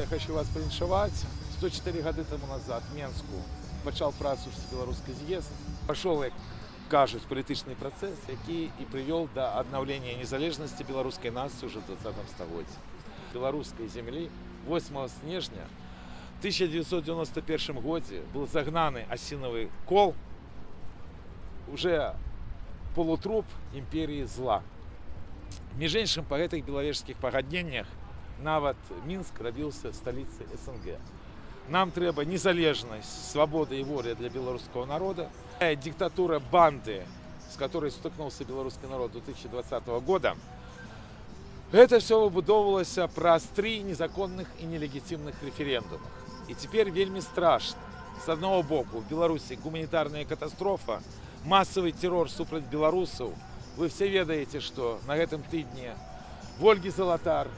хочу вас павіншаваць. 104 гады тому назад в Менску пачаў працу беларускі з'езд. Пашоў, як кажуць, палітычны працэс, які і прывёл да аднаўлення незалежнасці беларускай нацыі ўжо ў 20 стагоддзі. Беларускай зямлі 8 снежня 1991 годзе был загнаны асінавы кол, уже полутруп імперіі зла. Між іншым, па гэтых белавежскіх пагадненнях нават Мінск рабіўся сталіцай СНГ. Нам трэба незалежнасць, свабода і воля для беларускага народа. Диктатура банды, с которой стыкнулся белорусский народ 2020 года, это все выбудовывалось праз 3 незаконных и нелегитимных референдумах. И теперь вельми страшно. С одного боку, в Беларуси гуманитарная катастрофа, массовый террор супраць белорусов. Вы все ведаете, что на этом тыдне Ольге Золотар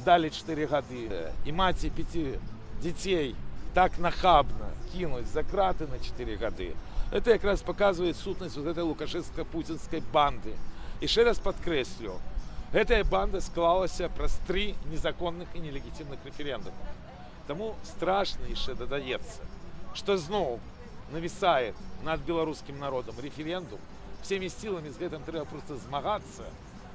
дали 4 гады, и маці 5 детей так нахабно кинуть за краты на 4 гады. Это как раз показывает сутность вот этой лукашенко-путинской банды. И еще раз подкреслю, эта банда склалась праз 3 незаконных и нелегитимных референдума. Тому страшно еще додается, что снова нависает над белорусским народом референдум. Всеми силами с этим треба просто змагаться,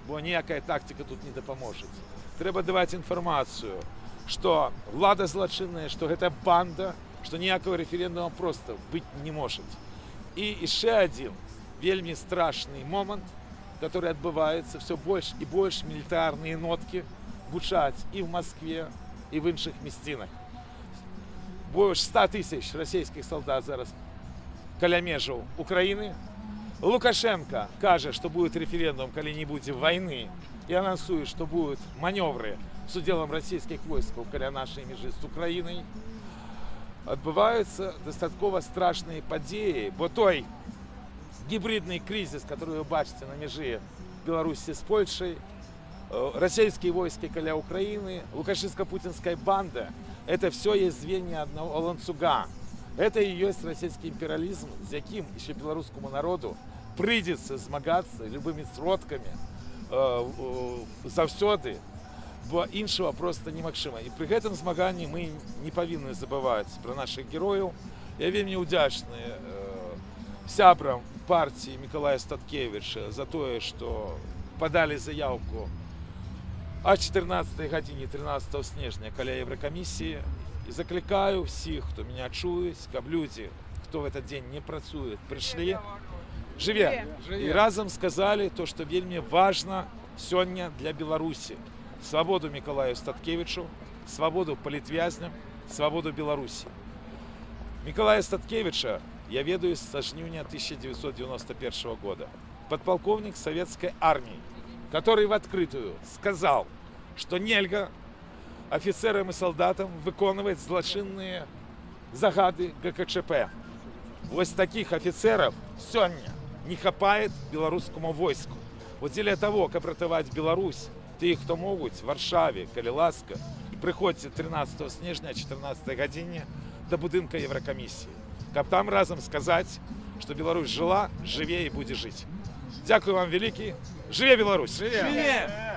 бо ніякая тактика тут не допоможет. Треба давать информацию, что влада злочинная, что это банда, что никакого референдума просто быть не может. И еще один вельми страшный момент, который отбывается, все больше и больше милитарные нотки гучать и в Москве, и в інших місцинах. Больше 100 тысяч российских солдат зараз каля межаў Украины. Лукашенко каже, что будет референдум, коли не будет войны, и анонсует, что будут маневры с уделом российских войск каля нашей межи с Украиной. Отбываются достатково страшные подеи, бо той гибридный кризис, который вы бачите на меже Беларуси с Польшей, российские войски каля Украины, лукашенко-путинская банда, это все есть звенья одного ланцуга. Это и есть российский империализм, с яким еще белорусскому народу придется змагаться любыми сродками завсёды, бо іншого просто немагчыма. І при гэтым змаганні мы не павінны забываць про наших герояў. Я вельмі удзячны сябрам партии Миколая Статкевича за то, что подали заявку о 14 године 13 снежня каля Еврокомиссии. И закликаю всех, кто меня чует, каб люди, кто в этот день не працует, пришли, живе. И разом сказали то, что вельми важно сегодня для Беларуси. Свободу Миколаю Статкевичу, свободу политвязням, свободу Беларуси. Миколая Статкевича я ведаю со жнюня 1991 года. Подполковник советской армии, который в открытую сказал, что нельга офицерам и солдатам выконывать злочинные загады ГКЧП. Вот таких офицеров сегодня не хапает белорусскому войску. Вот для того, как ратовать Беларусь, те, кто могут, в Варшаве, коли ласка, приходите 13 снежня, 14 године до будинка Еврокомиссии. Каб там разом сказать, что Беларусь жила, живее и будет жить. Дякую вам великий. Живе Беларусь! Живе!